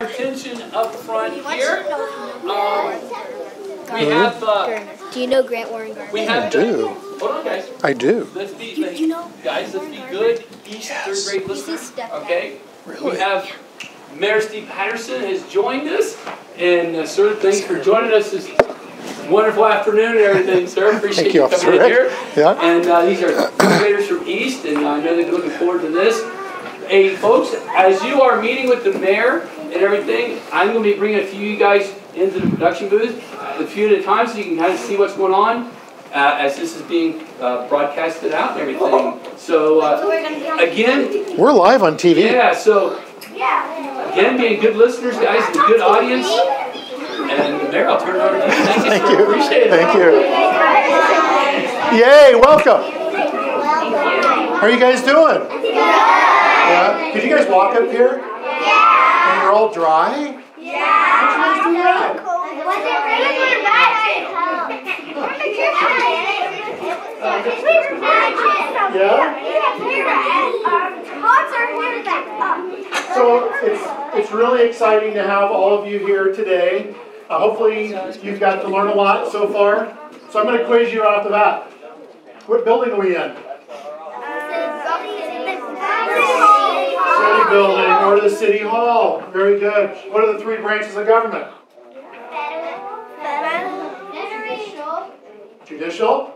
Attention up front here. We have. Do you know Grant Warren Gardner? We have. I do. Hold on, guys. I do. Let's be. You know, guys, let's be good. East Yes. third grade listeners. stepdad. Okay. Really? We have Mayor Steve Patterson has joined us, and sir, thanks for joining us this wonderful afternoon and everything, sir. Appreciate Thank you you, coming Officer in here. Rick. Yeah. And these are graders from East, and I know they're looking forward to this. Hey, folks, as you are meeting with the mayor and everything, I'm going to be bringing a few of you guys into the production booth, a few at a time, so you can kind of see what's going on as this is being broadcasted out and everything. So, again, We're live on TV. yeah, so, again, being good listeners, guys, and a good audience. And the mayor, I'll turn it over to you. Thank you, Thank sir. you. Appreciate it. Thank you. Yay, welcome. How are you guys doing? Yeah. Did you guys walk up here? Yeah. And you're all dry? Yeah. How'd you guys do that? So it's really exciting to have all of you here today. Hopefully you've got to learn a lot so far. So I'm going to quiz you right off the bat. What building are we in? City building or the city hall. Very good. What are the three branches of government? Judicial.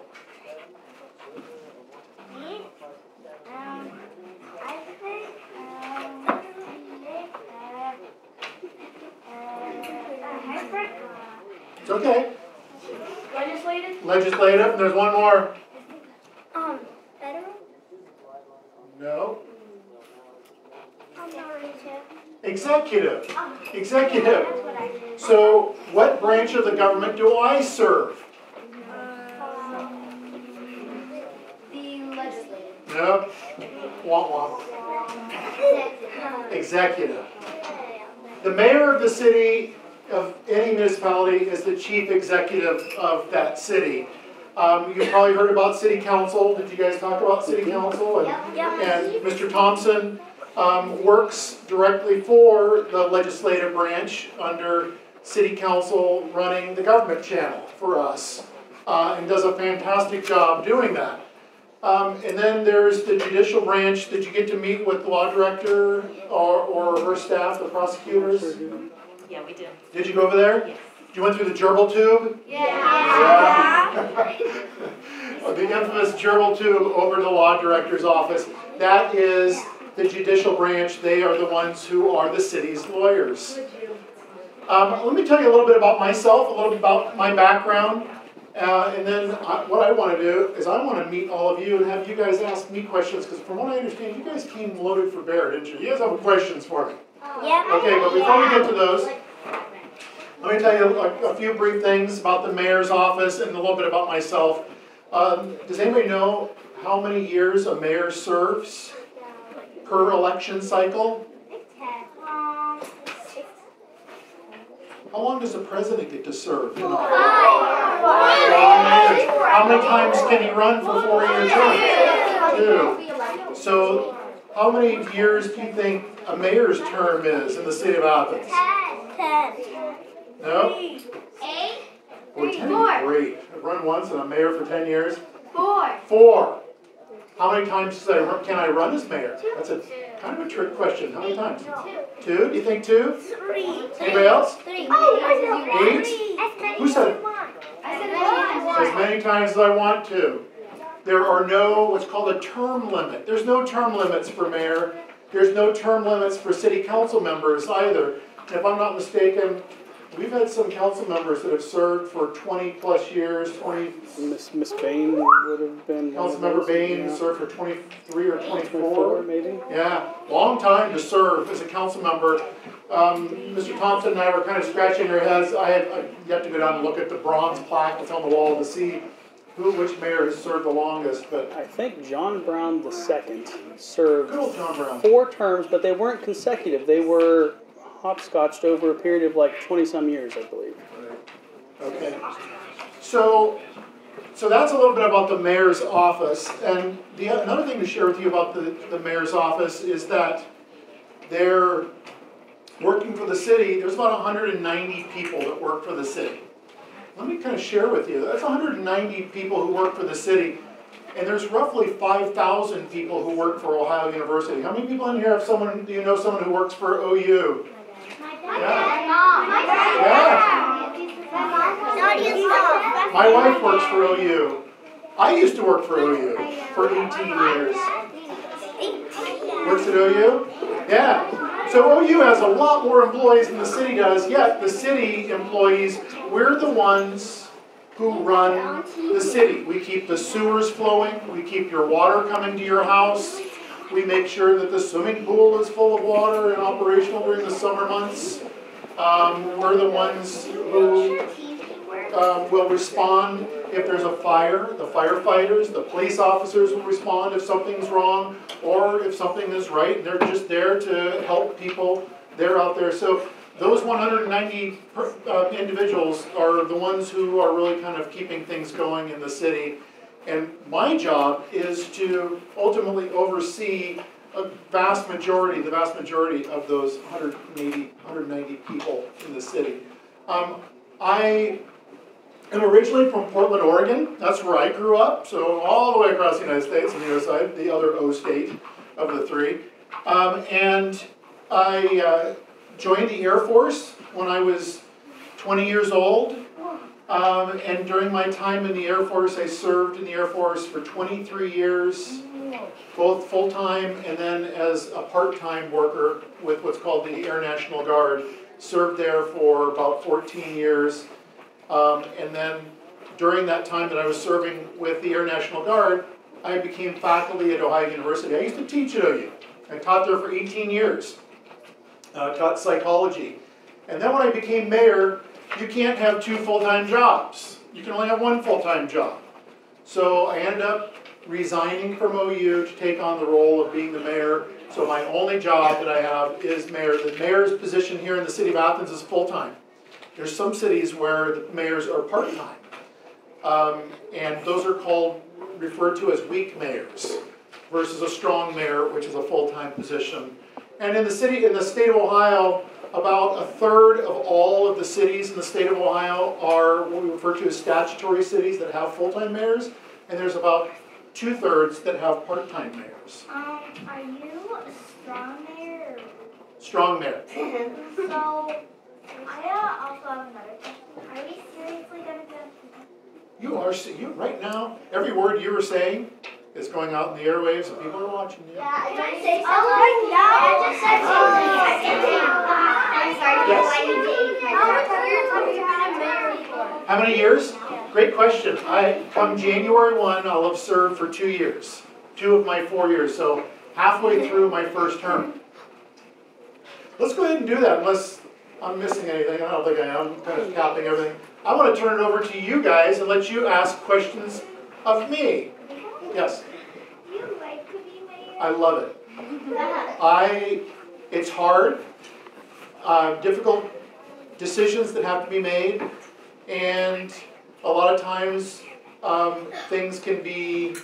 It's okay. Legislative. And there's one more. Federal? No. Executive. Executive. So, what branch of the government do I serve? The legislative. No. Womp womp. Executive. The mayor of the city of any municipality is the chief executive of that city. You probably heard about city council. Did you guys talk about city council? And Mr. Thompson works directly for the legislative branch under city council running the government channel for us and does a fantastic job doing that. And then there's the judicial branch. Did you get to meet with the law director or her staff, the prosecutors? Yeah, we did. Did you go over there? Yes. You went through the gerbil tube? Yeah. The infamous gerbil tube over to the law director's office. That is the judicial branch. They are the ones who are the city's lawyers. Let me tell you a little bit about myself, a little bit about my background. And then what I want to do is I want to meet all of you and have you guys ask me questions. Because from what I understand, you guys came loaded for bear, didn't you? You guys have questions for me? Yeah. Okay, but before we get to those, let me tell you a few brief things about the mayor's office and a little bit about myself. Does anybody know how many years a mayor serves per election cycle? How long does the president get to serve in office? 5 years. How many times can he run for 4-year terms? 2. So, how many years do you think a mayor's term is in the city of Athens? 10. No? 8. 10 is great. I've run once and I'm mayor for 10 years. 4. 4. How many times can I run as mayor? That's a kind of a trick question. How many times? 2? Do you think 2? 3. Anybody else? 3. Oh, 8? Who said it? I said As many times as I want to. There are no, what's called a term limit. There's no term limits for mayor. There's no term limits for city council members either. If I'm not mistaken, we've had some council members that have served for 20 plus years, 20. Miss Bain would have been. Councilmember Bain served for 23 or 24. Maybe. Yeah, long time to serve as a council member. Mr. Thompson and I were kind of scratching our heads. I have yet to go down and look at the bronze plaque that's on the wall to see which mayor has served the longest. But I think John Brown II served good old John Brown. 4 terms, but they weren't consecutive. They were hopscotched over a period of like 20-some years, I believe. Okay. So that's a little bit about the mayor's office. And another thing to share with you about the mayor's office is that their working for the city, there's about 190 people that work for the city. Let me kind of share with you, that's 190 people who work for the city, and there's roughly 5,000 people who work for Ohio University. How many people in here have someone, do you know someone who works for OU? My wife works for OU. I used to work for OU for 18 years. Works at OU? Yeah. So OU has a lot more employees than the city does, yet the city employees, we're the ones who run the city. We keep the sewers flowing, we keep your water coming to your house, we make sure that the swimming pool is full of water and operational during the summer months. We're the ones who will respond if there's a fire. The firefighters, the police officers will respond if something's wrong or if something is right. They're just there to help people. They're out there. So those 190 individuals are the ones who are really kind of keeping things going in the city. And my job is to ultimately oversee the vast majority of those 190 people in the city. I am originally from Portland, Oregon. That's where I grew up. So all the way across the United States on the other side, the other O state of the three. And I joined the Air Force when I was 20 years old. And during my time in the Air Force, I served in the Air Force for 23 years, both full-time and then as a part-time worker with what's called the Air National Guard. Served there for about 14 years. And then during that time that I was serving with the Air National Guard, I became faculty at Ohio University. I used to teach at OU. I taught there for 18 years. Taught psychology. And then when I became mayor, you can't have two full-time jobs. You can only have one full-time job. So I ended up resigning from OU to take on the role of being the mayor. So my only job that I have is mayor. The mayor's position here in the city of Athens is full-time. There's some cities where the mayors are part-time. And those are referred to as weak mayors versus a strong mayor, which is a full-time position. And in the state of Ohio, about a third of all of the cities in the state of Ohio are what we refer to as statutory cities that have full-time mayors, and there's about 2/3 that have part-time mayors. Are you a strong mayor? Strong mayor. So, I also have another question. Are we seriously going to go? You right now, every word you were saying is going out in the airwaves and people are watching you. Yeah, I just say something. Oh, no. I just said something. How many years? Great question. Come January 1, I'll have served for 2 years. 2 of my 4 years, so halfway through my first term. Let's go ahead and do that unless I'm missing anything. I don't think I am. I'm kind of capping everything. I want to turn it over to you guys and let you ask questions of me. Yes? You like to be mayor? I love it. It's hard. Difficult decisions that have to be made. And a lot of times things can be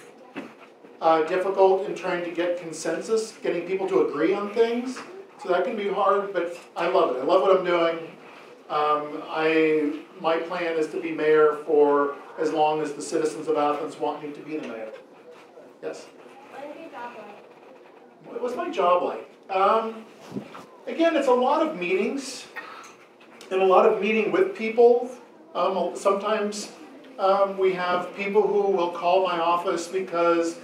difficult in trying to get consensus, getting people to agree on things. So that can be hard, but I love it. I love what I'm doing. My plan is to be mayor for as long as the citizens of Athens want me to be the mayor. Yes? What is your job like? What's my job like? Again, it's a lot of meetings and a lot of meeting with people. Sometimes we have people who will call my office because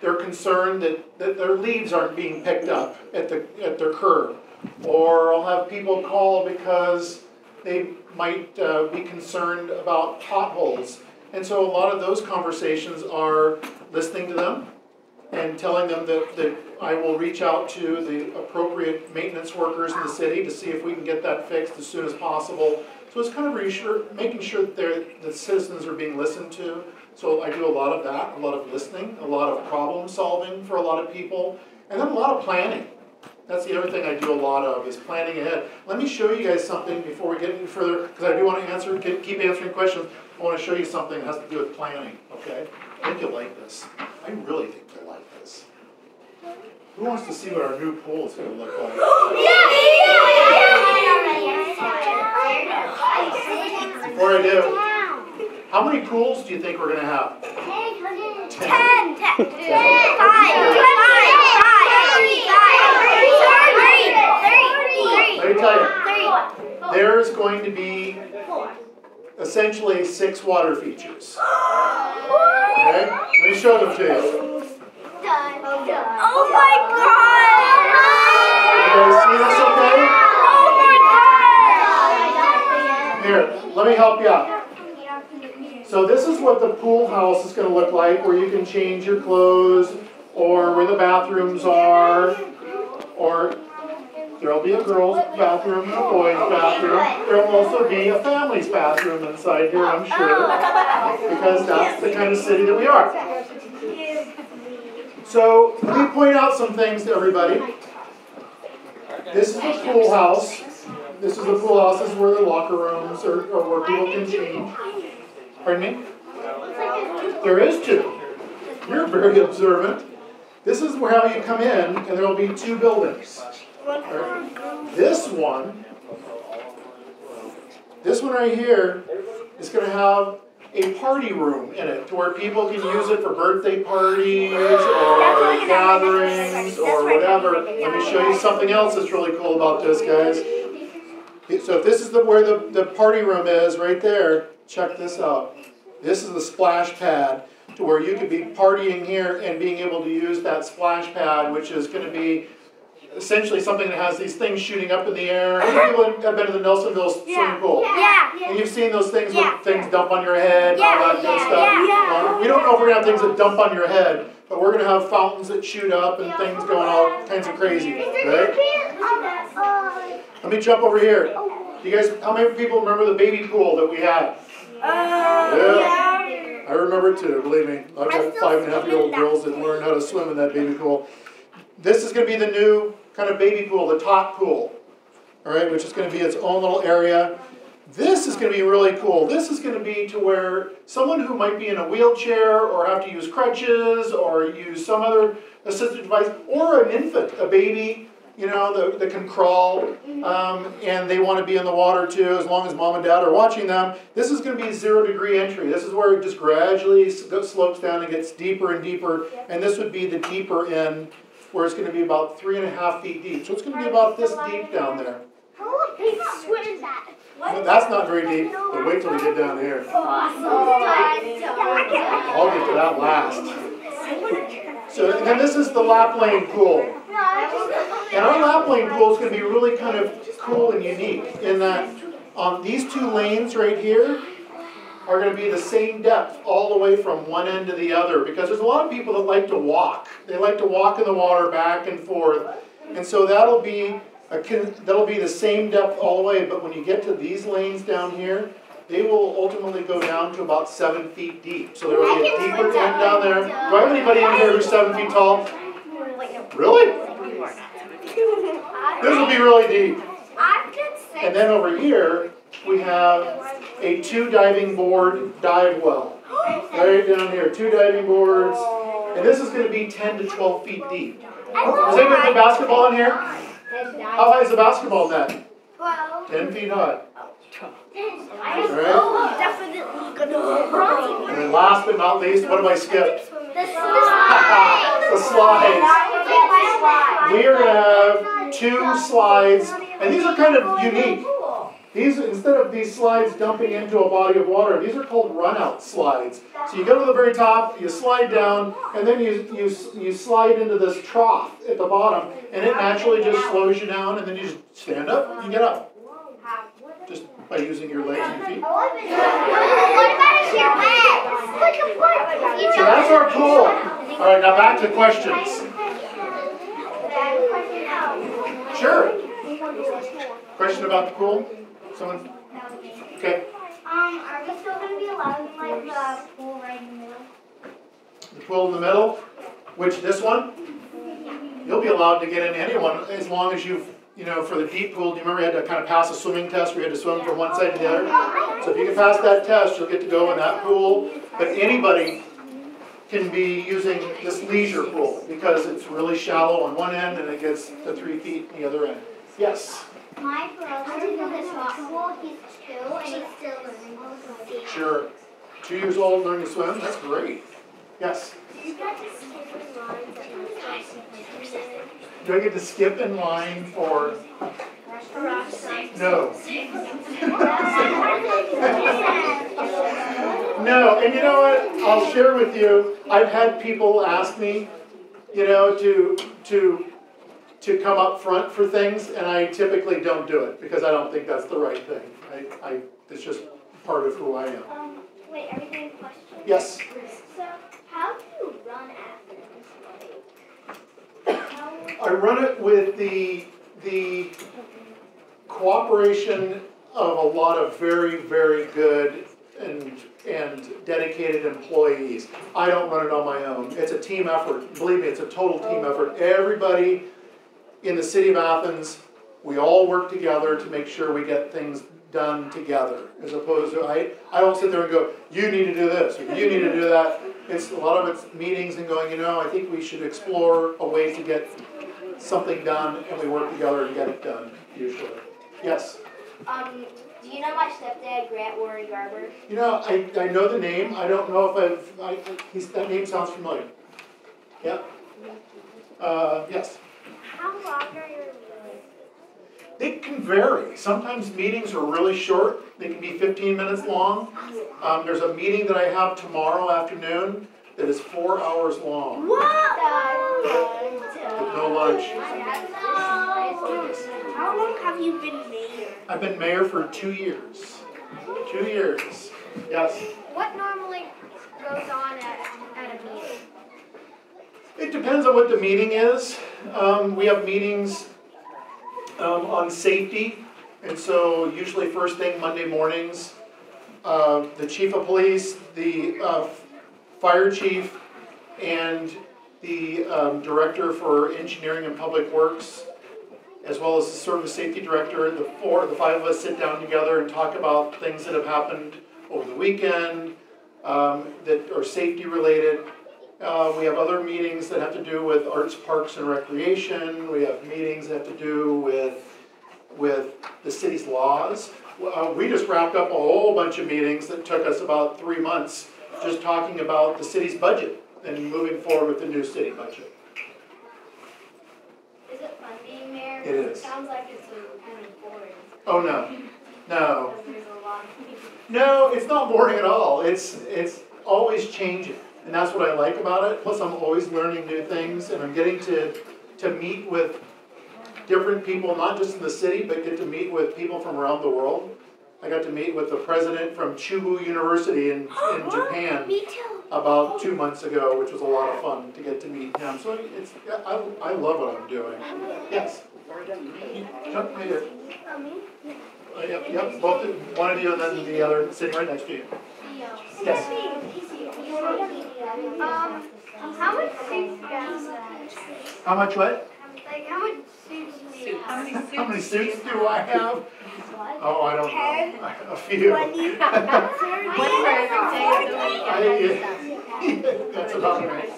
they're concerned that their leaves aren't being picked up at their curb. Or I'll have people call because they might be concerned about potholes. And so a lot of those conversations are listening to them and telling them that I will reach out to the appropriate maintenance workers in the city to see if we can get that fixed as soon as possible. So it's kind of making sure that the citizens are being listened to. So I do a lot of that, a lot of listening, a lot of problem solving for a lot of people, and then a lot of planning. That's the other thing I do a lot of, is planning ahead. Let me show you guys something before we get any further, because I do want to keep answering questions. I want to show you something that has to do with planning, okay? I think you'll like this. I really think you'll like this. Who wants to see what our new pool is going to look like? Before I do, how many pools do you think we're going to have? 10. 10. Let me tell you, there's going to be essentially 6 water features. Okay? Let me show them to you. Oh my God! You guys see this okay? Oh my God! Here, let me help you out. So this is what the pool house is going to look like, where you can change your clothes, or where the bathrooms are, or there'll be a girl's bathroom and a boy's bathroom. There'll also be a family's bathroom inside here, I'm sure, because that's the kind of city that we are. So let me point out some things to everybody. This is the pool house. This is the pool house. This is where the locker rooms or where people can change. Pardon me? There is 2. You're very observant. This is where how you come in, and there will be 2 buildings. This one right here is going to have a party room in it, to where people can use it for birthday parties or gatherings or whatever. Let me show you something else that's really cool about this, guys. So if this is where the party room is, right there, check this out. This is the splash pad, to where you could be partying here and being able to use that splash pad, which is going to be essentially something that has these things shooting up in the air. How many people have been to the Nelsonville swimming pool? Yeah. And you've seen those things where things dump on your head and all that good stuff? We don't know if we're going to have things that dump on your head, but we're going to have fountains that shoot up and things going all kinds of crazy, right? Let me jump over here. You guys, how many people remember the baby pool that we had? Yeah. I remember it too, believe me. I've got 5.5-year-old girls that learn how to swim in that baby pool. This is going to be the new kind of baby pool, the top pool, all right, which is going to be its own little area. This is going to be really cool. This is going to be to where someone who might be in a wheelchair or have to use crutches or use some other assistive device, or an infant, a baby, you know, that can crawl, and they want to be in the water too, as long as mom and dad are watching them. This is going to be 0-degree entry. This is where it just gradually slopes down and gets deeper and deeper, and this would be the deeper end, where it's going to be about 3.5 feet deep. So it's going to be about this deep down there. How deep swim is that? But that's not very deep, but wait till we get down here. I'll get to that last. So, and then this is the lap lane pool. And our lap lane pool is going to be really kind of cool and unique in that these 2 lanes right here are going to be the same depth all the way from one end to the other, because there's a lot of people that like to walk. They like to walk in the water back and forth. And so that'll be the same depth all the way, but when you get to these lanes down here, they will ultimately go down to about 7 feet deep. So there will be a deeper end down there. Do I have anybody in here who's 7 feet tall? Really? This will be really deep. And then over here, we have a 2 diving board dive well. Right down here, 2 diving boards. And this is going to be 10 to 12 feet deep. Does anybody play basketball in here? How high is the basketball net? 10 feet high. Alright? And then last but not least, what have I skipped? The slides. We are going to have 2 slides, and these are kind of unique. These, instead of these slides dumping into a body of water, these are called run-out slides. So you go to the very top, you slide down, and then you slide into this trough at the bottom, and it naturally just slows you down, and then you just stand up and get up. Just by using your legs and feet. So that's our pool. All right, now back to questions. Sure. Question about the pool? Someone? Okay. Are we still going to be allowing like the pool right in the middle? The pool in the middle? Which, this one? You'll be allowed to get in anyone as long as you've, for the deep pool, do you remember you had to kind of pass a swimming test where you had to swim from one side to the other? So if you can pass that test, you'll get to go in that pool. But anybody can be using this leisure pool because it's really shallow on one end and it gets to 3 feet on the other end. Yes? My brother in this rock pool, he's 2 and he's still learning to swim. Sure. 2 years old, learning to swim? That's great. Yes? You got to skip in lines at my Do I get to skip in line for? No. No, and you know what? I'll share with you, I've had people ask me, you know, to come up front for things, and I typically don't do it because I don't think that's the right thing. It's just part of who I am. Wait, are we getting questions? Yes? So, how do you run Athens? I run it with the cooperation of a lot of very, very good and dedicated employees. I don't run it on my own. It's a team effort. Believe me, it's a total team effort. Everybody in the city of Athens, we all work together to make sure we get things done together. As opposed to, I don't sit there and go, you need to do this, or you need to do that. It's a lot of it's meetings and going, you know, I think we should explore a way to get something done, and we work together to get it done, usually. Yes? Do you know my stepdad, Grant Warren Garber? You know, I know the name. I don't know if that name sounds familiar. Yep. Yes? How long are your meetings? It can vary. Sometimes meetings are really short. They can be 15 minutes long. There's a meeting that I have tomorrow afternoon that is 4 hours long. What? With no lunch. How long have you been mayor? I've been mayor for 2 years. 2 years. Yes. What normally goes on at a meeting? It depends on what the meeting is. We have meetings on safety, and so usually first thing Monday mornings, the chief of police, the fire chief, and the director for engineering and public works, as well as the service safety director, the 5 of us sit down together and talk about things that have happened over the weekend that are safety related. We have other meetings that have to do with arts, parks, and recreation. We have meetings that have to do with the city's laws. We just wrapped up a whole bunch of meetings that took us about 3 months just talking about the city's budget and moving forward with the new city budget. Is it fun being mayor? It is. It sounds like it's kind of boring. Oh, no. No. Because there's a lot of people. No, it's not boring at all. It's always changing. And that's what I like about it. Plus, I'm always learning new things, and I'm getting to meet with different people, not just in the city, but get to meet with people from around the world. I got to meet with the president from Chubu University in Japan Me too. about 2 months ago, which was a lot of fun to get to meet him. So I love what I'm doing. Yes? Chuck, right here. Yep, both, one of you and then the other sitting right next to you. Yes? How much suits do you have? How much what? Like, how much suits do you have? How many suits do I have? Oh, I don't know. A few. That's about right.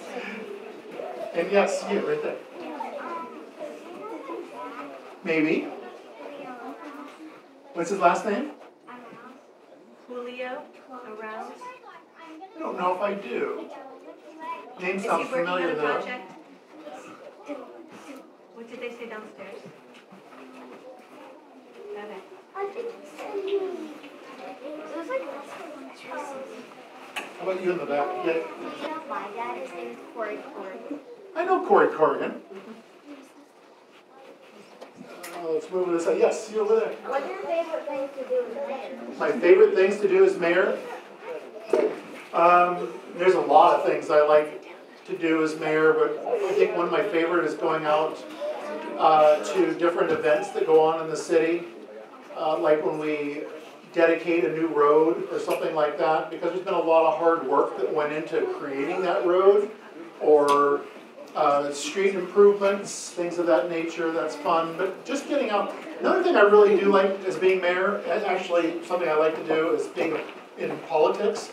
And yes, you, right there. Maybe. What's his last name? Julio Arouse. I don't know if I do. Name Is he sounds working on familiar a though. project? What did they say downstairs? Okay. How about you in the back? Yeah. You know my dad, his name is Corey Corrigan. I know Corey Corrigan. Let's move this out. Yes, you over there. What's your favorite thing to do as mayor? My favorite things to do as mayor? There's a lot of things I like to do as mayor, but I think one of my favorite is going out to different events that go on in the city, like when we dedicate a new road or something like that, because there's been a lot of hard work that went into creating that road, or street improvements, things of that nature. That's fun, but just getting out. Another thing I really do like as being mayor, actually something I like to do is being in politics,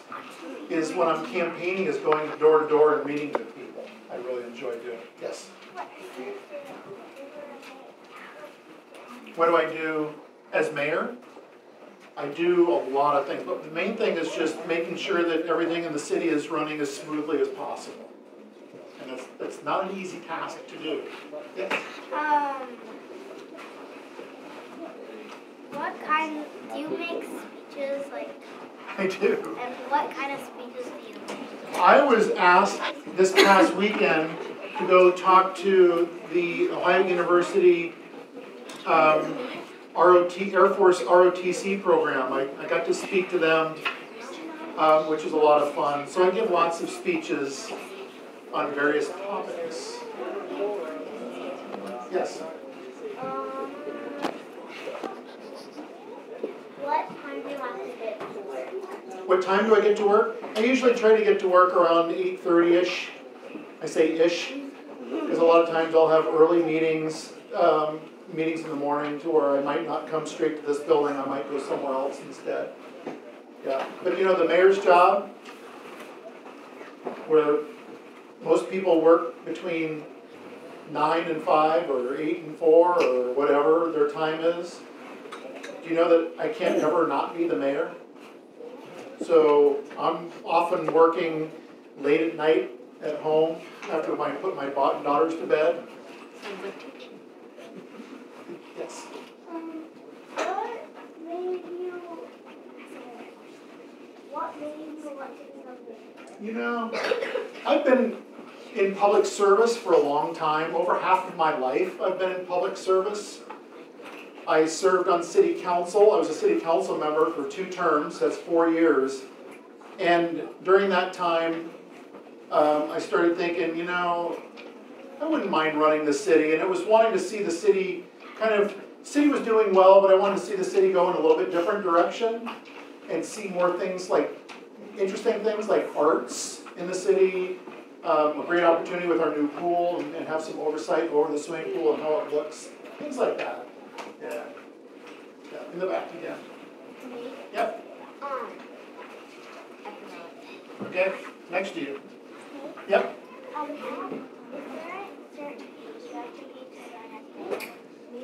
is when I'm campaigning, is going door to door and meeting with people. I really enjoy doing it. Yes. What do I do as mayor? I do a lot of things, but the main thing is just making sure that everything in the city is running as smoothly as possible. And that's not an easy task to do. Yes? What kind, do you make speeches, like, I do. and what kind of speeches do you make? I was asked this past weekend to go talk to the Ohio University Air Force ROTC program. I got to speak to them, which was a lot of fun. So I give lots of speeches on various topics. Yes? What time do you have to get to work? What time do I get to work? I usually try to get to work around 8:30-ish. I say ish, because a lot of times I'll have early meetings in the morning to where I might not come straight to this building, I might go somewhere else instead. Yeah, but you know, the mayor's job, where most people work between 9 and 5 or 8 and 4 or whatever their time is. Do you know that I can't ever not be the mayor? So I'm often working late at night at home after I put my daughters to bed. Yes. What made you want to become mayor? You know, I've been in public service for a long time. Over half of my life I've been in public service. I served on city council. I was a city council member for 2 terms, that's 4 years. And during that time, I started thinking, you know, I wouldn't mind running the city. And it was wanting to see the city city was doing well, but I wanted to see the city go in a little bit different direction and see more things like, interesting things like arts in the city, a great opportunity with our new pool and have some oversight over the swimming pool and how it looks, things like that. Yeah. In the back again. Yep. Okay, next to you. Yep.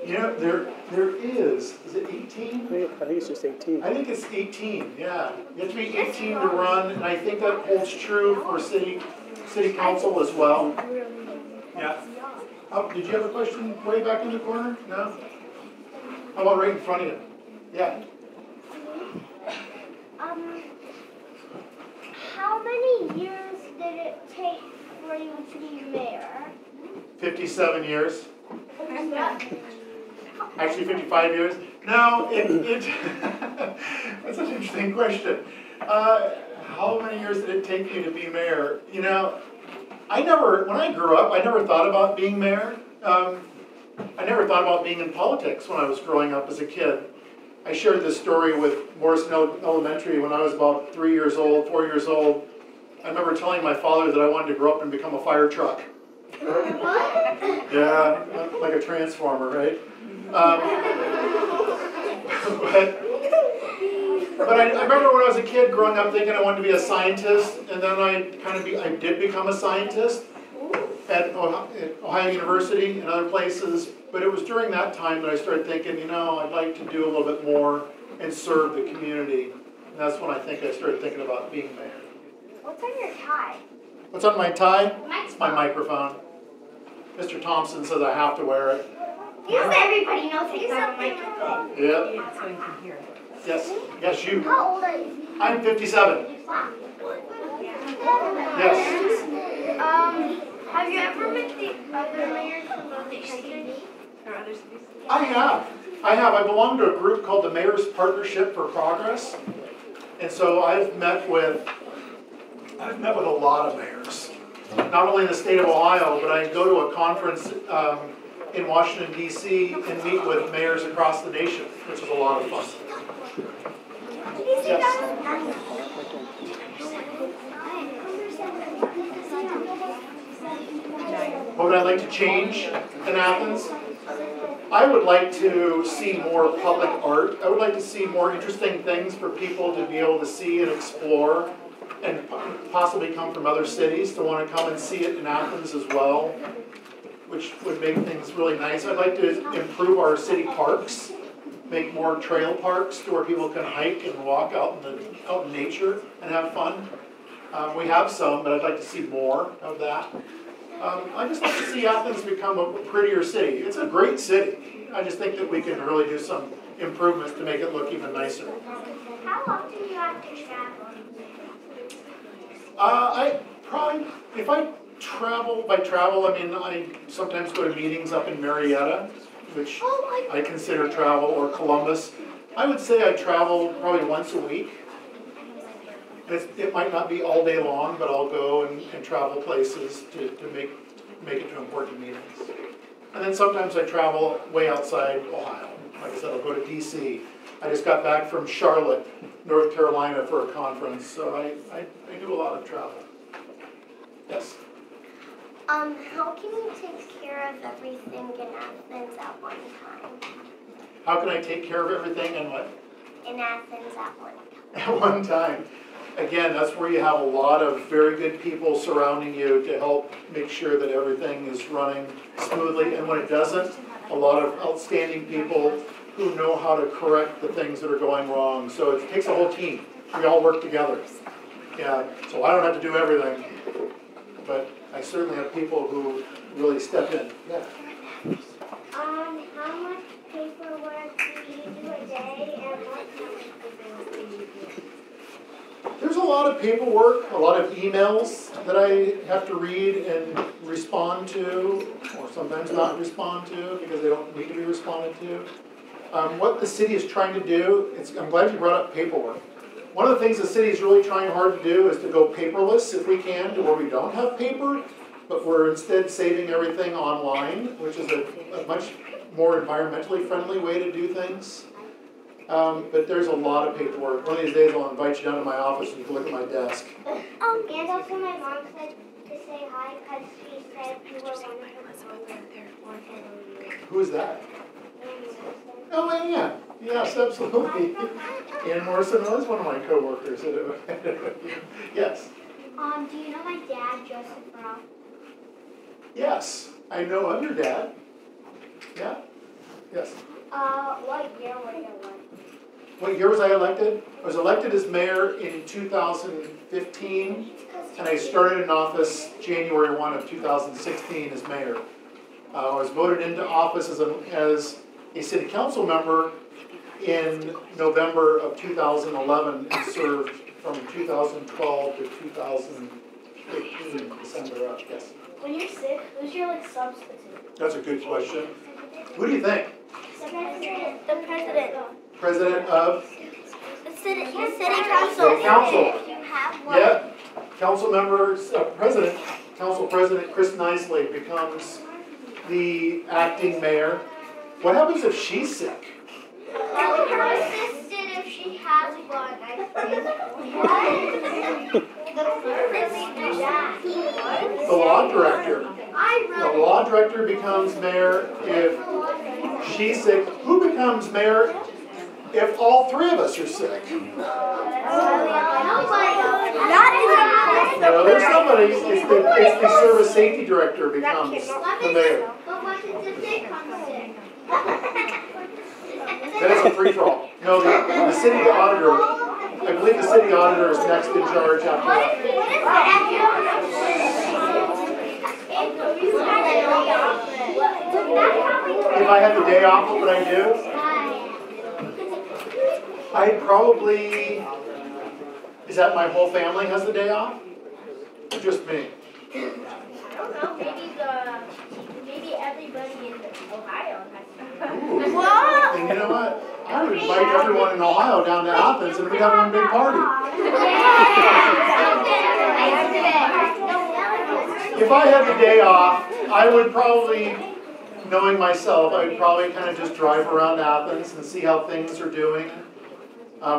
You know, there is it 18? I think it's just 18. I think it's 18, yeah. You have to be 18 to run, and I think that holds true for city council as well. Yeah. Oh, did you have a question way back in the corner? No? How about right in front of you? Yeah. How many years did it take for you to be mayor? 57 years. Actually, 55 years. No, that's an interesting question. How many years did it take you to be mayor? You know, when I grew up, I never thought about being mayor. I never thought about being in politics when I was growing up as a kid. I shared this story with Morrison Elementary when I was about 4 years old. I remember telling my father that I wanted to grow up and become a fire truck. Yeah, like a transformer, right? But I remember when I was a kid growing up thinking I wanted to be a scientist, and then I did become a scientist at Ohio University and other places. But it was during that time that I started thinking, you know, I'd like to do a little bit more and serve the community. And that's when I started thinking about being mayor. What's on your tie? What's on my tie? It's my microphone. Mr. Thompson says I have to wear it. Everybody knows it's a microphone. Yep. Yeah, so you can hear it. Yes, you. How old are you? I'm 57. Yes. Have you ever met the other mayors from other cities? Or other cities? I have. I belong to a group called the Mayor's Partnership for Progress. And so I've met with a lot of mayors. Not only in the state of Ohio, but I go to a conference in Washington, D.C. and meet with mayors across the nation, which is a lot of fun. Yes. What would I like to change in Athens? I would like to see more public art. I would like to see more interesting things for people to be able to see and explore. and possibly come from other cities to want to come and see it in Athens as well, which would make things really nice. I'd like to improve our city parks, make more trail parks to where people can hike and walk out in nature and have fun. We have some, but I'd like to see more of that. I just like to see Athens become a prettier city. It's a great city. I just think that we can really do some improvements to make it look even nicer. How often do you have to travel? If I travel, I mean, I sometimes go to meetings up in Marietta, which I consider travel, or Columbus. I would say I travel probably once a week. It might not be all day long, but I'll go and travel places to make it to important meetings. And then sometimes I travel way outside Ohio. Like I said, I'll go to DC. I just got back from Charlotte, North Carolina for a conference, so I do a lot of travel. Yes? How can you take care of everything in Athens at one time? How can I take care of everything and what? In Athens at one time. At one time. Again, that's where you have a lot of very good people surrounding you to help make sure that everything is running smoothly. And when it doesn't, a lot of outstanding people who know how to correct the things that are going wrong. So it takes a whole team. We all work together. Yeah, so I don't have to do everything, but I certainly have people who really step in. Yeah. How much paperwork do you do a day, and what kind of paperwork do you do? There's a lot of paperwork, a lot of emails that I have to read and respond to, or sometimes not respond to because they don't need to be responded to. What the city is trying to do, I'm glad you brought up paperwork. One of the things the city is really trying hard to do is to go paperless if we can, to where we don't have paper, but we're instead saving everything online, which is a much more environmentally friendly way to do things. But there's a lot of paperwork. One of these days I'll invite you down to my office and you can look at my desk. And also my mom said to say hi because she said you were one of her. Who's that? Oh, Ann. Yes, absolutely. Ann Morrison was one of my coworkers. Yes. Do you know my dad, Joseph Brown? Yes, I know of your dad. Yeah. Yes. What year were you elected? What year was I elected? I was elected as mayor in 2015, and I started in office January 1 of 2016 as mayor. I was voted into office as a city council member in November of 2011 and served from 2012 to 2015, December up, yes. When you're sick, who's your substitute? That's a good question. Who do you think? The president. The president. President of? The city council. City council. You have one. Yeah. Council members, council president Chris Nicely becomes the acting mayor. What happens if she's sick? Her assistant, if she has one, I think. The law director. The law director becomes mayor if she's sick. Who becomes mayor if all three of us are sick? No, there's somebody. It's the service safety director becomes the mayor. But what if they come sick? That is a free-for-all. No, the city auditor, I believe the city auditor is next in charge after that. If I had the day off, what would I do? I'd probably, is that my whole family has the day off? Or just me? I don't know, maybe everybody in Ohio has. Ooh. What? And you know what? I would invite everyone in Ohio down to Athens and we'd have one big party. If I had the day off, I would probably, knowing myself, I would probably kind of just drive around Athens and see how things are doing.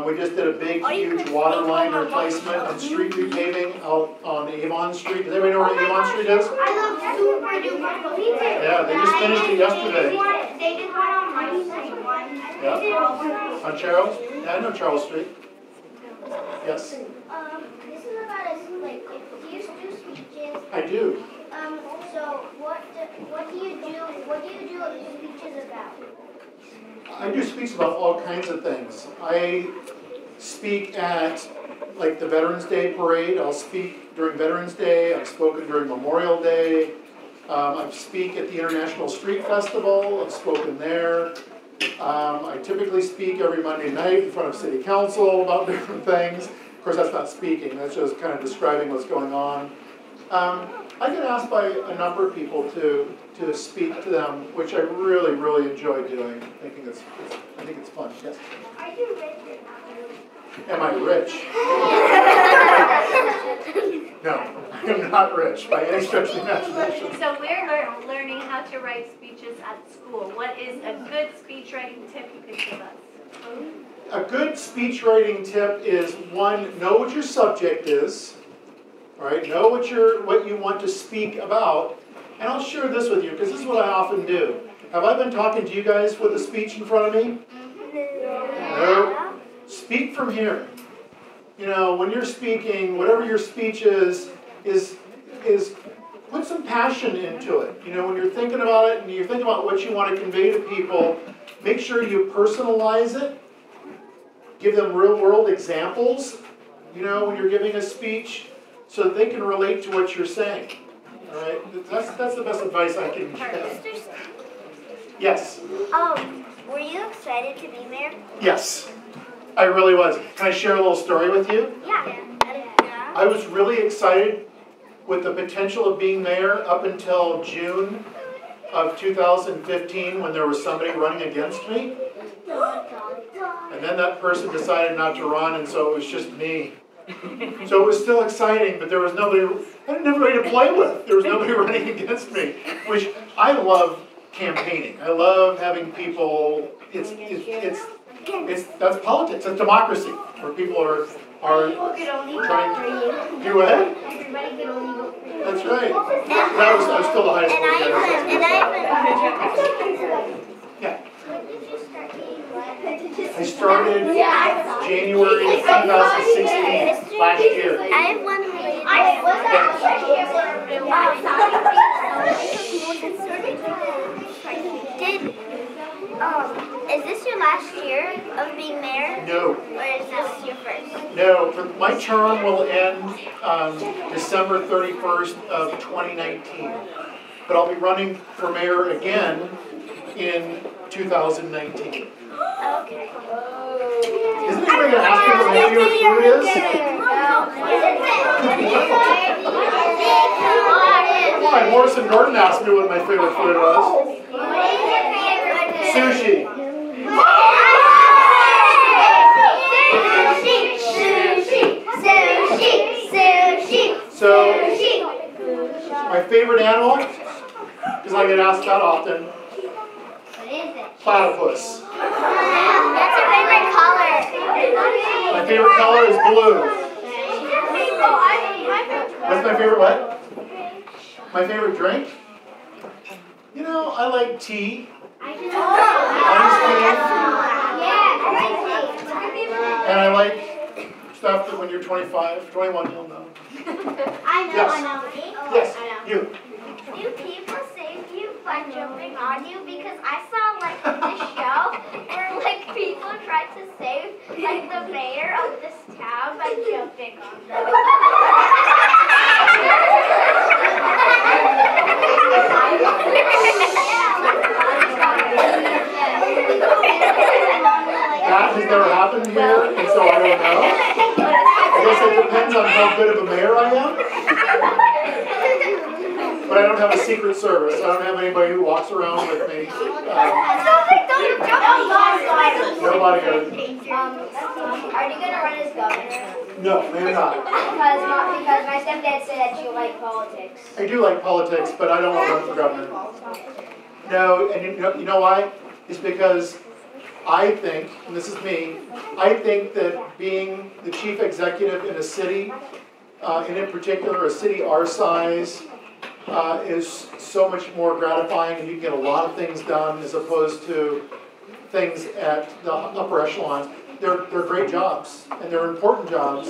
We just did a big, huge water line replacement and street repaving out on Avon Street. Does anybody know where Avon Street is? I love super duper. Yeah, they just finished it yesterday. They did one on my street one. Yeah? On Charles? Yeah, I know Charles Street. Yes. This is about I do. So what do you do? What do you do speeches about? I do speaks about all kinds of things. I speak at like the Veterans Day Parade. I'll speak during Veterans Day. I've spoken during Memorial Day. I speak at the International Street Festival. I've spoken there. I typically speak every Monday night in front of City Council about different things. Of course, that's not speaking. That's just kind of describing what's going on. I get asked by a number of people to speak to them, which I really, really enjoy doing. I think it's fun. Yes. Are you rich or not? Am I rich? No, I'm not rich by any stretch of the imagination. So we're learning how to write speeches at school. What is a good speech writing tip you could give us? A good speech writing tip is, one, know what your subject is. All right, know what you want to speak about. And I'll share this with you, because this is what I often do. Have I been talking to you guys with a speech in front of me? No. Speak from here. You know, when you're speaking, whatever your speech is put some passion into it. You know, when you're thinking about it and you're thinking about what you want to convey to people, make sure you personalize it. Give them real-world examples, you know, when you're giving a speech, so that they can relate to what you're saying. All right? That's the best advice I can give. Yes? Were you excited to be mayor? Yes, I really was. Can I share a little story with you? Yeah. I was really excited with the potential of being mayor up until June of 2015 when there was somebody running against me. And then that person decided not to run, and so it was just me. So it was still exciting, but there was nobody, I didn't have anybody to play with. There was nobody running against me, which I love campaigning. I love having people, that's politics, that's democracy, where people are trying to do what? Everybody could only vote for you. That's right. I was still the highest vote. Yeah. I started January 2016, last year. I have one. Is this your last year of being mayor? No. Or is this your first? No, my term will end December 31st of 2019. But I'll be running for mayor again in 2019. Okay. Isn't anybody going to ask me what my favorite food is? Why? Morrison Gordon asked me what my favorite food was. Sushi. So, my favorite animal, because I get asked that often, platypus. That's your favorite color. My favorite color is blue. What's my favorite what? My favorite drink? You know, I like tea. Iced tea. And I like stuff that when you're 25, 21, you'll know. I know. Yes, you. Do people save you by jumping on you? Because I saw like this show where like people tried to save like the mayor of this town by jumping on them. That has never happened here, and so I don't know. I guess it depends on how good of a mayor I am. But I don't have a secret service. I don't have anybody who walks around with me. Nobody does. Are you going to run as governor? No, maybe not. Because my stepdad said that you like politics. I do like politics, but I don't want to run for governor. No, and you know why? It's because I think, and this is me, I think that being the chief executive in a city, and in particular a city our size, is so much more gratifying, and you can get a lot of things done as opposed to things at the upper echelons. They're great jobs, and they're important jobs,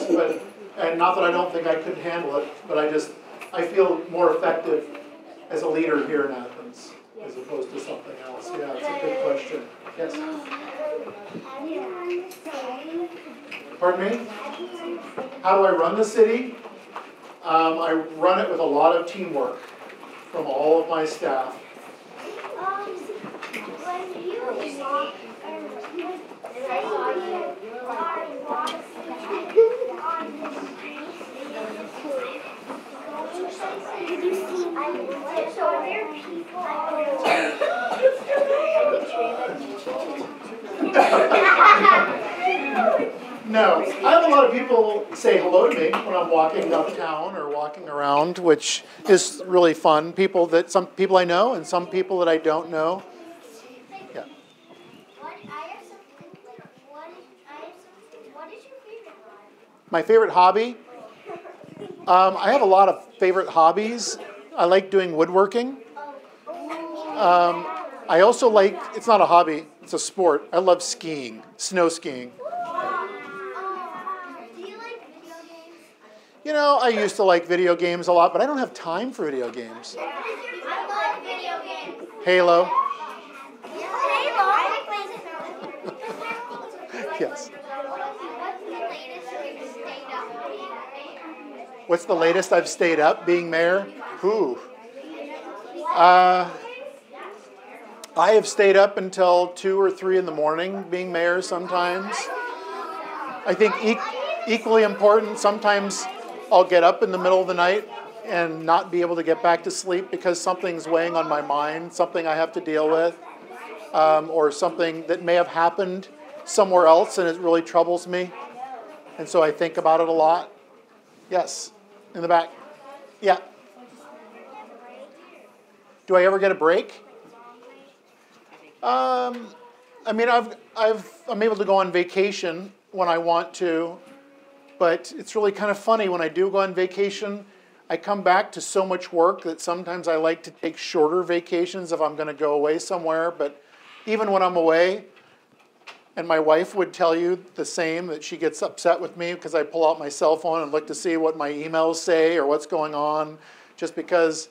and not that I don't think I could handle it, but I feel more effective as a leader here in Athens as opposed to something else. Yeah, it's a good question. Yes? Pardon me? How do I run the city? I run it with a lot of teamwork from all of my staff. When you walk on the street, did you see? So are there people? No, I have a lot of people say hello to me when I'm walking uptown or walking around, which is really fun. Some people I know and some people that I don't know. Yeah. What is your favorite hobby? My favorite hobby? I have a lot of favorite hobbies. I like doing woodworking. I also like, it's not a hobby, it's a sport. I love skiing, snow skiing. Do you like video games? You know, I used to like video games a lot, but I don't have time for video games. I love video games. Halo. Halo. Yes. What's the latest you've stayed up being mayor? What's the latest I've stayed up being mayor? Whew. I have stayed up until 2 or 3 in the morning being mayor sometimes. I think equally important, sometimes I'll get up in the middle of the night and not be able to get back to sleep because something's weighing on my mind, something I have to deal with, or something that may have happened somewhere else and it really troubles me. And so I think about it a lot. Yes, in the back. Yeah. Do I ever get a break? I mean, I'm able to go on vacation when I want to, but it's really kind of funny when I do go on vacation. I come back to so much work that sometimes I like to take shorter vacations if I'm going to go away somewhere. But even when I'm away, and my wife would tell you the same, that she gets upset with me because I pull out my cell phone and look to see what my emails say or what's going on, just because,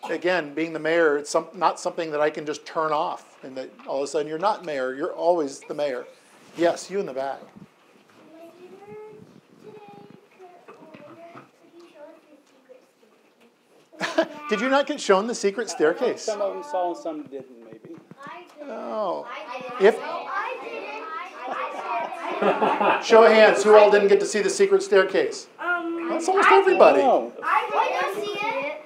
again, being the mayor, it's not something that I can just turn off and that all of a sudden you're not mayor, you're always the mayor. Yes, you in the back. Did you not get shown the secret staircase? Some of them saw and some didn't, maybe. Oh. Show of hands, who all didn't get to see the secret staircase? That's almost everybody. Oh. I didn't see it.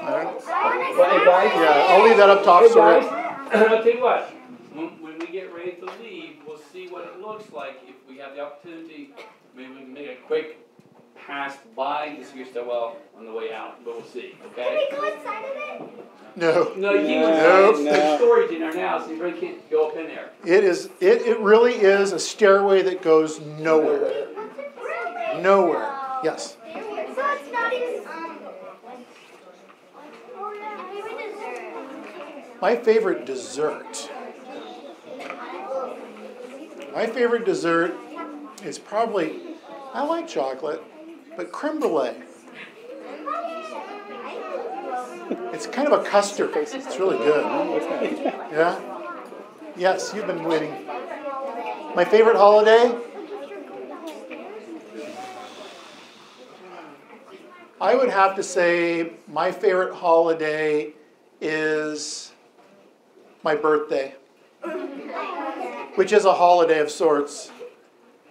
Hey guys, Yeah, I'll leave that up top. hey So guys, I'll tell you what, when we get ready to leave, we'll see what it looks like. If we have the opportunity, maybe we can make a quick pass by the secret stairwell on the way out, but we'll see, okay? Can we go inside of it? No. No, you No. can No. there's storage in there now, so you really can't go up in there. It really is a stairway that goes nowhere. Really? Nowhere. Yes. So it's not even, My favorite dessert. My favorite dessert is probably, I like chocolate, but creme brulee. It's kind of a custard. It's really good. Yeah? Yes, you've been waiting. My favorite holiday? I would have to say my favorite holiday is my birthday, which is a holiday of sorts.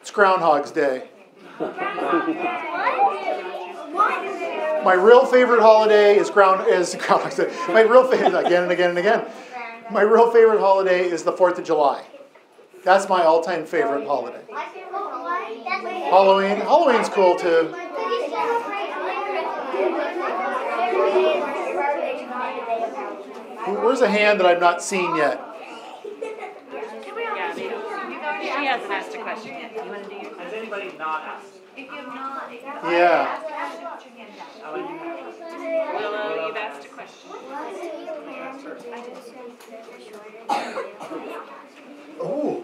It's Groundhog's Day. My real favorite holiday is Groundhog's Day. My real favorite, again and again and again. My real favorite holiday is the 4th of July. That's my all-time favorite holiday. Halloween. Halloween's cool too. Where's a hand that I've not seen yet? Yeah, she hasn't asked a question yet. You want to do your Has anybody not asked? If you have not, Yeah. Willow, you've asked a question. Oh,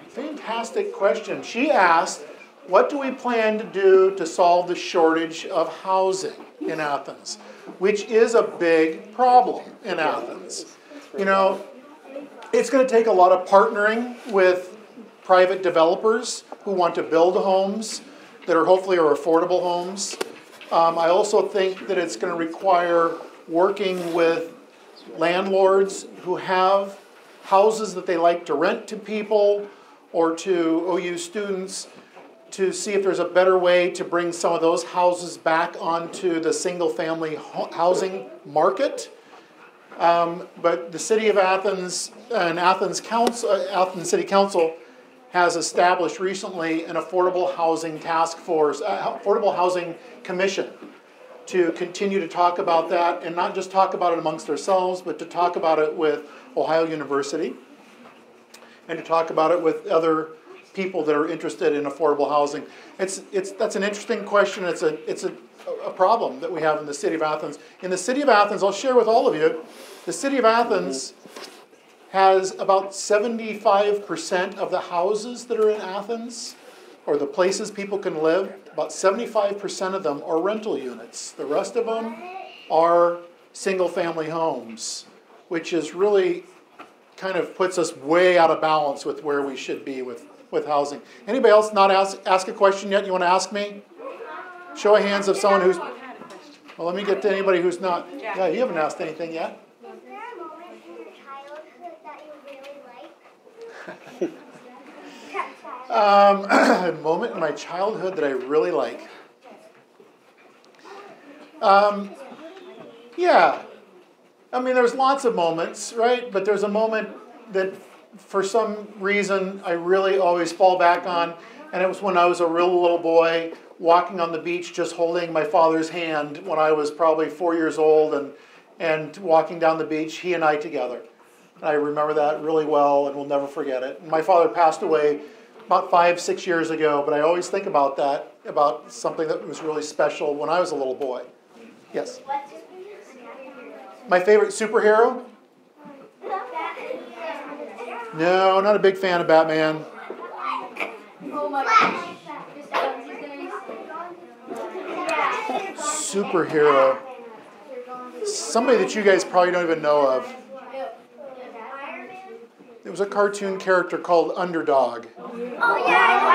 fantastic question. She asked, what do we plan to do to solve the shortage of housing in Athens, which is a big problem in Athens. You know, it's going to take a lot of partnering with private developers who want to build homes that are hopefully affordable homes. I also think that it's going to require working with landlords who have houses that they like to rent to people or to OU students, to see if there's a better way to bring some of those houses back onto the single-family housing market. But the City of Athens and Athens City Council has established recently an affordable housing task force, affordable housing commission, to continue to talk about that, and not just talk about it amongst ourselves, but to talk about it with Ohio University, and to talk about it with other people that are interested in affordable housing. That's an interesting question. It's a problem that we have in the City of Athens. In the City of Athens, I'll share with all of you, the City of Athens has about 75% of the houses that are in Athens, or the places people can live, about 75% of them are rental units. The rest of them are single-family homes, which is really kind of puts us way out of balance with where we should be with housing. Anybody else not ask a question yet? You want to ask me? Show of hands of someone who's... Well, let me get to anybody who's not... Yeah, you haven't asked anything yet. Was there a moment in your childhood that you really liked? A moment in my childhood that I really like. Yeah. I mean, there's lots of moments, right? But there's a moment that, for some reason, I really always fall back on, and it was when I was a real little boy, walking on the beach, just holding my father's hand when I was probably 4 years old, and walking down the beach, he and I together. And I remember that really well, and will never forget it. And my father passed away about 5-6 years ago, but I always think about that, about something that was really special when I was a little boy. Yes? My favorite superhero? No, not a big fan of Batman. Oh my gosh. Superhero. Somebody that you guys probably don't even know of. There was a cartoon character called Underdog. Oh yeah, I know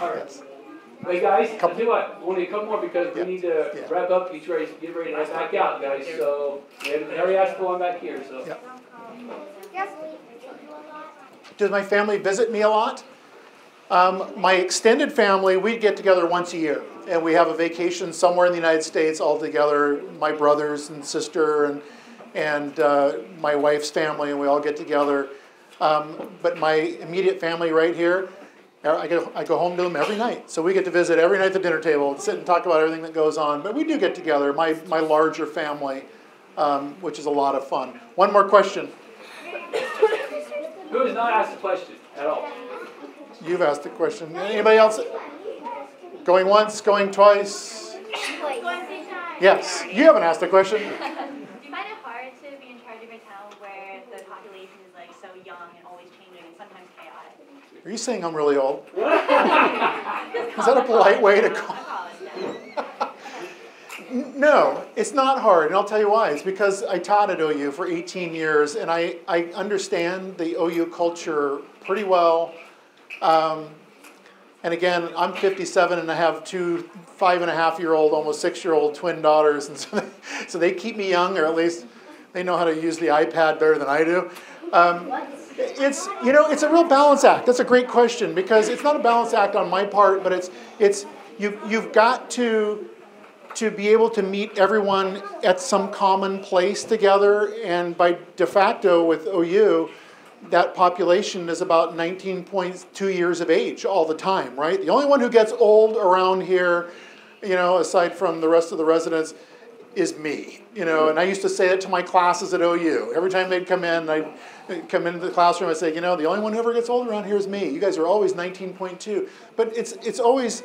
that. Yes. Hey guys, I'll tell you what, only a couple more because we need to Yeah. wrap up, get ready to head back out, guys. So, we already asked for one back here, so. Yeah. Yes. Does my family visit me a lot? My extended family, we get together once a year, and we have a vacation somewhere in the United States all together, my brothers and sister and my wife's family, and we all get together. But my immediate family right here, I go home to them every night. So we get to visit every night at the dinner table and sit and talk about everything that goes on. But we do get together, my larger family, which is a lot of fun. One more question. Who has not asked a question at all? You've asked a question. Anybody else? Going once, going twice? Yes. You haven't asked a question. Do you find it hard to be in charge of a town where the population is like so young and always changing and sometimes chaotic? Are you saying I'm really old? Is that a polite way to call? No, it's not hard, and I'll tell you why. It's because I taught at OU for 18 years, and I understand the OU culture pretty well. And again, I'm 57, and I have two 5.5-year-old, almost 6-year-old twin daughters, and so they keep me young, or at least they know how to use the iPad better than I do. It's a real balance act. That's a great question, because it's not a balance act on my part, but you've got to be able to meet everyone at some common place together, and by de facto with OU, that population is about 19.2 years of age all the time, right? The only one who gets old around here, aside from the rest of the residents, is me, and I used to say it to my classes at OU. Every time they'd come in, I'd come into the classroom and say, the only one who ever gets old around here is me. You guys are always 19.2. But it's always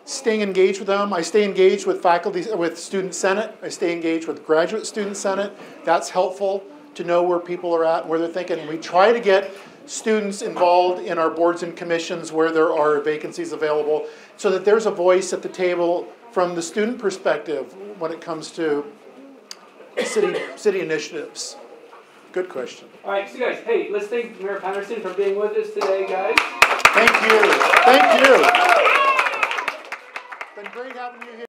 staying engaged with them. I stay engaged with faculty, with student senate. I stay engaged with graduate student senate. That's helpful. to know where people are at and where they're thinking. And we try to get students involved in our boards and commissions where there are vacancies available so that there's a voice at the table from the student perspective when it comes to city initiatives. Good question. All right, so guys, hey, let's thank Mayor Patterson for being with us today, guys. Thank you. Thank you. It's been great having you here.